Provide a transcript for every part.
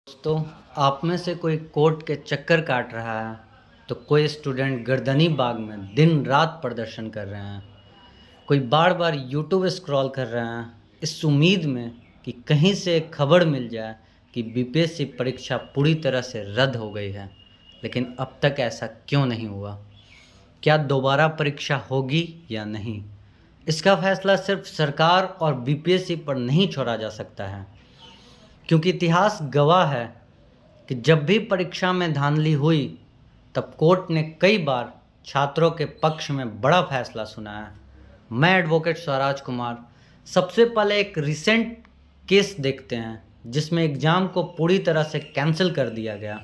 दोस्तों, आप में से कोई कोर्ट के चक्कर काट रहा है तो कोई स्टूडेंट गर्दनी बाग में दिन रात प्रदर्शन कर रहे हैं। कोई बार बार यूट्यूब स्क्रॉल कर रहे हैं इस उम्मीद में कि कहीं से एक खबर मिल जाए कि बीपीएससी परीक्षा पूरी तरह से रद्द हो गई है। लेकिन अब तक ऐसा क्यों नहीं हुआ? क्या दोबारा परीक्षा होगी या नहीं, इसका फैसला सिर्फ सरकार और बीपीएससी पर नहीं छोड़ा जा सकता है, क्योंकि इतिहास गवाह है कि जब भी परीक्षा में धांधली हुई तब कोर्ट ने कई बार छात्रों के पक्ष में बड़ा फैसला सुनाया। मैं एडवोकेट स्वराज कुमार। सबसे पहले एक रिसेंट केस देखते हैं जिसमें एग्ज़ाम को पूरी तरह से कैंसिल कर दिया गया।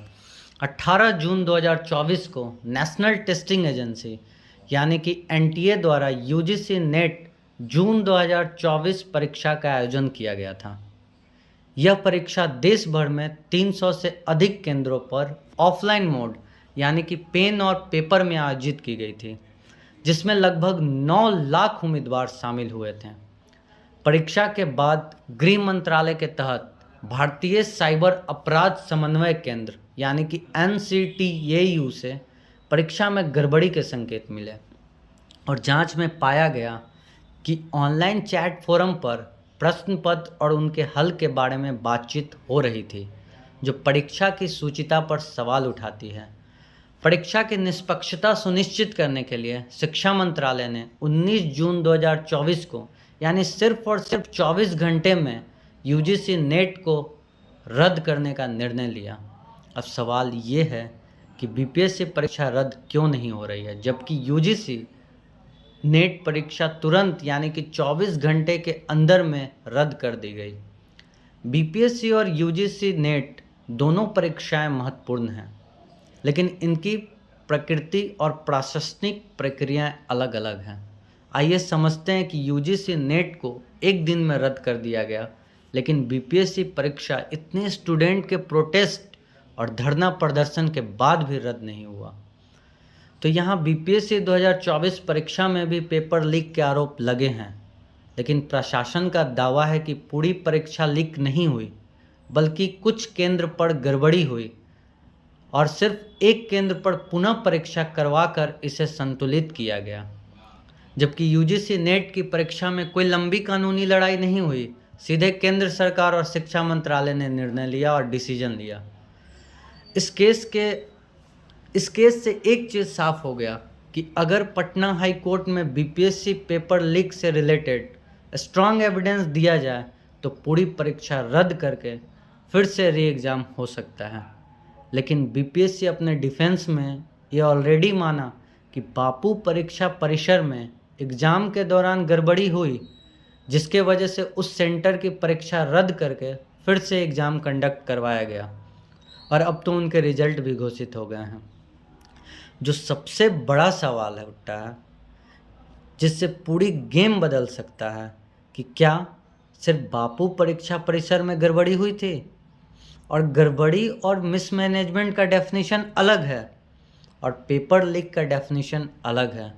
18 जून 2024 को नेशनल टेस्टिंग एजेंसी यानी कि एनटीए द्वारा यूजीसी नेट जून 2024 परीक्षा का आयोजन किया गया था। यह परीक्षा देश भर में 300 से अधिक केंद्रों पर ऑफलाइन मोड यानी कि पेन और पेपर में आयोजित की गई थी, जिसमें लगभग 9 लाख उम्मीदवार शामिल हुए थे। परीक्षा के बाद गृह मंत्रालय के तहत भारतीय साइबर अपराध समन्वय केंद्र यानी कि NCTAU से परीक्षा में गड़बड़ी के संकेत मिले और जांच में पाया गया कि ऑनलाइन चैट फोरम पर प्रश्न पत्र और उनके हल के बारे में बातचीत हो रही थी, जो परीक्षा की शुचिता पर सवाल उठाती है। परीक्षा की निष्पक्षता सुनिश्चित करने के लिए शिक्षा मंत्रालय ने 19 जून 2024 को यानी सिर्फ और सिर्फ 24 घंटे में यूजीसी नेट को रद्द करने का निर्णय लिया। अब सवाल ये है कि बीपीएससी परीक्षा रद्द क्यों नहीं हो रही है, जबकि यूजीसी नेट परीक्षा तुरंत यानी कि 24 घंटे के अंदर में रद्द कर दी गई। बीपीएससी और यूजीसी नेट दोनों परीक्षाएं महत्वपूर्ण हैं, लेकिन इनकी प्रकृति और प्रशासनिक प्रक्रियाएं अलग अलग हैं। आइए समझते हैं कि यूजीसी नेट को एक दिन में रद्द कर दिया गया, लेकिन बीपीएससी परीक्षा इतने स्टूडेंट के प्रोटेस्ट और धरना प्रदर्शन के बाद भी रद्द नहीं हुआ। तो यहाँ बीपीएससी 2024 परीक्षा में भी पेपर लीक के आरोप लगे हैं, लेकिन प्रशासन का दावा है कि पूरी परीक्षा लीक नहीं हुई, बल्कि कुछ केंद्र पर गड़बड़ी हुई और सिर्फ एक केंद्र पर पुनः परीक्षा करवाकर इसे संतुलित किया गया। जबकि यूजीसी नेट की परीक्षा में कोई लंबी कानूनी लड़ाई नहीं हुई, सीधे केंद्र सरकार और शिक्षा मंत्रालय ने निर्णय लिया और डिसीजन लिया। इस केस से एक चीज़ साफ हो गया कि अगर पटना हाई कोर्ट में बीपीएससी पेपर लीक से रिलेटेड स्ट्रांग एविडेंस दिया जाए तो पूरी परीक्षा रद्द करके फिर से री एग्ज़ाम हो सकता है। लेकिन बीपीएससी अपने डिफेंस में ये ऑलरेडी माना कि बापू परीक्षा परिसर में एग्ज़ाम के दौरान गड़बड़ी हुई, जिसके वजह से उस सेंटर की परीक्षा रद्द करके फिर से एग्ज़ाम कंडक्ट करवाया गया और अब तो उनके रिजल्ट भी घोषित हो गए हैं। जो सबसे बड़ा सवाल है उठता है, जिससे पूरी गेम बदल सकता है, कि क्या सिर्फ बापू परीक्षा परिसर में गड़बड़ी हुई थी? और गड़बड़ी और मिसमैनेजमेंट का डेफिनेशन अलग है और पेपर लीक का डेफिनेशन अलग है।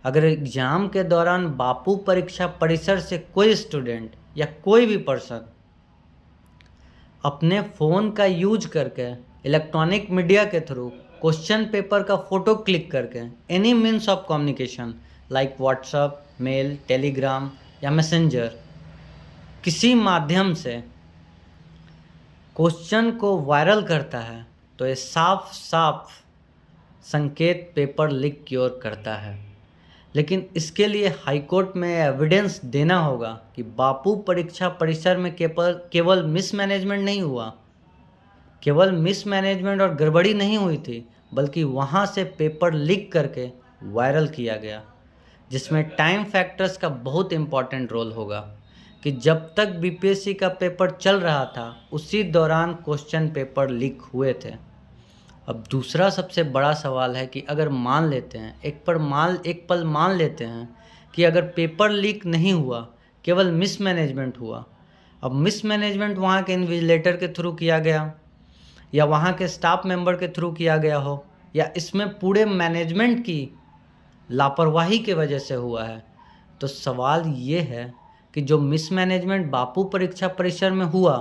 अगर एग्ज़ाम के दौरान बापू परीक्षा परिसर से कोई स्टूडेंट या कोई भी पर्सन अपने फ़ोन का यूज करके इलेक्ट्रॉनिक मीडिया के थ्रू क्वेश्चन पेपर का फ़ोटो क्लिक करके any means of communication like WhatsApp, mail, Telegram या मैसेंजर किसी माध्यम से क्वेश्चन को वायरल करता है, तो ये साफ साफ संकेत पेपर लीक की ओर करता है। लेकिन इसके लिए हाईकोर्ट में एविडेंस देना होगा कि बापू परीक्षा परिसर में केवल मिसमैनेजमेंट नहीं हुआ, केवल मिसमैनेजमेंट और गड़बड़ी नहीं हुई थी, बल्कि वहाँ से पेपर लीक करके वायरल किया गया, जिसमें टाइम फैक्टर्स का बहुत इम्पॉर्टेंट रोल होगा कि जब तक बीपीएससी का पेपर चल रहा था उसी दौरान क्वेश्चन पेपर लीक हुए थे। अब दूसरा सबसे बड़ा सवाल है कि अगर मान लेते हैं एक पल मान लेते हैं कि अगर पेपर लीक नहीं हुआ, केवल मिसमैनेजमेंट हुआ। अब मिसमैनेजमेंट वहाँ के इन्विजिलेटर के थ्रू किया गया या वहाँ के स्टाफ मेंबर के थ्रू किया गया हो, या इसमें पूरे मैनेजमेंट की लापरवाही की वजह से हुआ है, तो सवाल ये है कि जो मिसमैनेजमेंट बापू परीक्षा परिसर में हुआ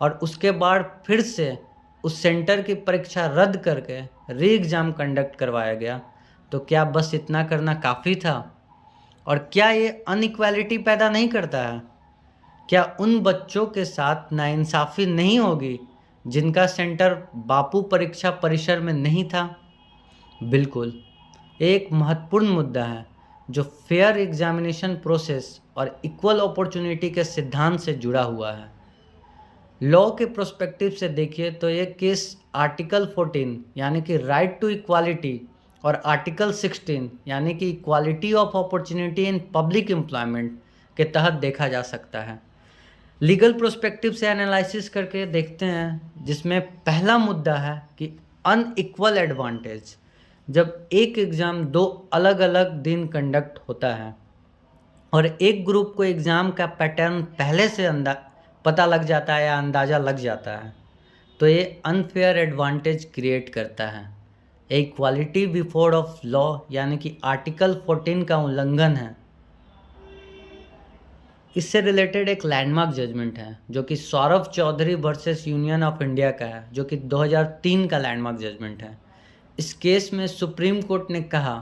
और उसके बाद फिर से उस सेंटर की परीक्षा रद्द करके री एग्ज़ाम कंडक्ट करवाया गया, तो क्या बस इतना करना काफ़ी था? और क्या ये अनइक्वालिटी पैदा नहीं करता है? क्या उन बच्चों के साथ नाइंसाफ़ी नहीं होगी जिनका सेंटर बापू परीक्षा परिसर में नहीं था? बिल्कुल, एक महत्वपूर्ण मुद्दा है जो फेयर एग्जामिनेशन प्रोसेस और इक्वल अपॉर्चुनिटी के सिद्धांत से जुड़ा हुआ है। लॉ के प्रोस्पेक्टिव से देखिए तो ये केस आर्टिकल 14 यानी कि राइट टू इक्वालिटी और आर्टिकल 16 यानी कि equality of opportunity in public employment के तहत देखा जा सकता है। लीगल प्रोस्पेक्टिव से एनालिसिस करके देखते हैं, जिसमें पहला मुद्दा है कि अनइक्वल एडवांटेज। जब एक एग्ज़ाम दो अलग अलग दिन कंडक्ट होता है और एक ग्रुप को एग्ज़ाम का पैटर्न पहले से पता लग जाता है या अंदाज़ा लग जाता है, तो ये अनफेयर एडवांटेज क्रिएट करता है। इक्वालिटी बिफोर ऑफ लॉ यानी कि आर्टिकल 14 का उल्लंघन है। इससे रिलेटेड एक लैंडमार्क जजमेंट है जो कि Saurabh Chaudhary versus Union of India का है, जो कि 2003 का लैंडमार्क जजमेंट है। इस केस में सुप्रीम कोर्ट ने कहा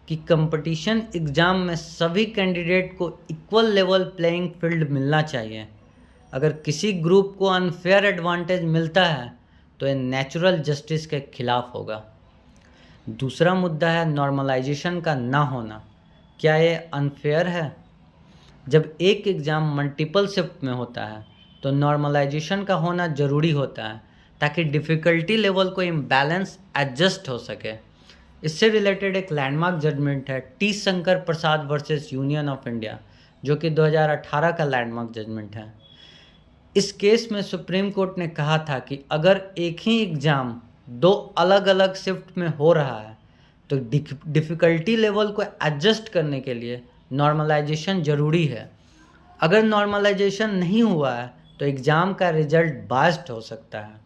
कि कंपटीशन एग्ज़ाम में सभी कैंडिडेट को इक्वल लेवल प्लेइंग फील्ड मिलना चाहिए। अगर किसी ग्रुप को अनफेयर एडवांटेज मिलता है तो ये नेचुरल जस्टिस के खिलाफ होगा। दूसरा मुद्दा है नॉर्मलाइजेशन का ना होना। क्या ये अनफेयर है? जब एक एग्ज़ाम मल्टीपल शिफ्ट में होता है तो नॉर्मलाइजेशन का होना ज़रूरी होता है ताकि डिफ़िकल्टी लेवल को इम्बैलेंस एडजस्ट हो सके। इससे रिलेटेड एक लैंडमार्क जजमेंट है T Shankar Prasad versus Union of India, जो कि 2018 का लैंडमार्क जजमेंट है। इस केस में सुप्रीम कोर्ट ने कहा था कि अगर एक ही एग्ज़ाम दो अलग अलग शिफ्ट में हो रहा है तो डिफ़िकल्टी लेवल को एडजस्ट करने के लिए नॉर्मलाइजेशन ज़रूरी है। अगर नॉर्मलाइजेशन नहीं हुआ है तो एग्ज़ाम का रिजल्ट बायस्ड हो सकता है।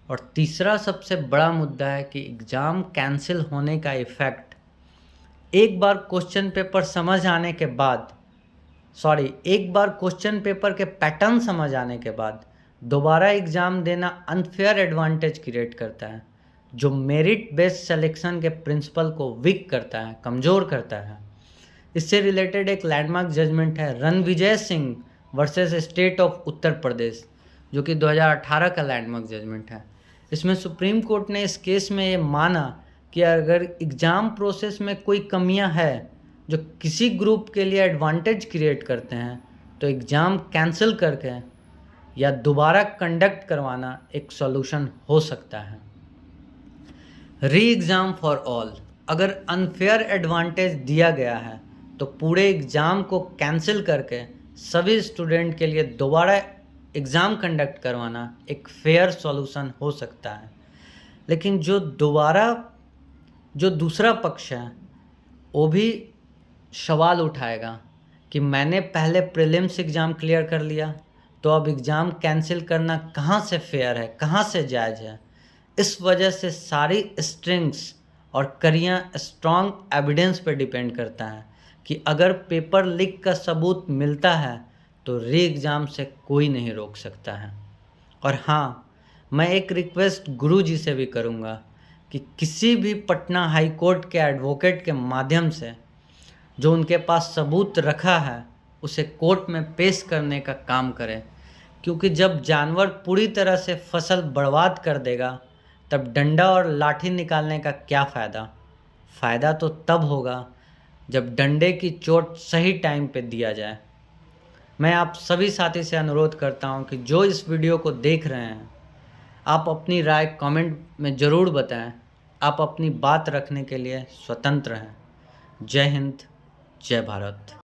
और तीसरा सबसे बड़ा मुद्दा है कि एग्ज़ाम कैंसिल होने का इफ़ेक्ट। एक बार क्वेश्चन पेपर के पैटर्न समझ आने के बाद दोबारा एग्ज़ाम देना अनफेयर एडवांटेज क्रिएट करता है, जो मेरिट बेस्ड सिलेक्शन के प्रिंसिपल को वीक करता है, कमज़ोर करता है। इससे रिलेटेड एक लैंडमार्क जजमेंट है Ranvijay Singh versus state of Uttar Pradesh, जो कि 2018 का लैंडमार्क जजमेंट है। इसमें सुप्रीम कोर्ट ने इस केस में ये माना कि अगर एग्ज़ाम प्रोसेस में कोई कमियां है जो किसी ग्रुप के लिए एडवांटेज क्रिएट करते हैं, तो एग्ज़ाम कैंसिल करके या दोबारा कंडक्ट करवाना एक सॉल्यूशन हो सकता है। री एग्ज़ाम फॉर ऑल। अगर अनफेयर एडवांटेज दिया गया है तो पूरे एग्ज़ाम को कैंसिल करके सभी स्टूडेंट के लिए दोबारा एग्ज़ाम कंडक्ट करवाना एक फेयर सॉल्यूशन हो सकता है। लेकिन जो दूसरा पक्ष है वो भी सवाल उठाएगा कि मैंने पहले प्रीलिम्स एग्ज़ाम क्लियर कर लिया, तो अब एग्ज़ाम कैंसिल करना कहाँ से फेयर है, कहाँ से जायज़ है। इस वजह से सारी स्ट्रिंग्स और कड़ियाँ स्ट्रॉन्ग एविडेंस पर डिपेंड करता है कि अगर पेपर लीक का सबूत मिलता है तो री एग्ज़ाम से कोई नहीं रोक सकता है। और हाँ, मैं एक रिक्वेस्ट गुरुजी से भी करूँगा कि किसी भी पटना हाई कोर्ट के एडवोकेट के माध्यम से जो उनके पास सबूत रखा है उसे कोर्ट में पेश करने का काम करें, क्योंकि जब जानवर पूरी तरह से फसल बर्बाद कर देगा तब डंडा और लाठी निकालने का क्या फ़ायदा। फ़ायदा तो तब होगा जब डंडे की चोट सही टाइम पे दिया जाए। मैं आप सभी साथी से अनुरोध करता हूं कि जो इस वीडियो को देख रहे हैं, आप अपनी राय कमेंट में ज़रूर बताएं। आप अपनी बात रखने के लिए स्वतंत्र हैं। जय हिंद, जय भारत।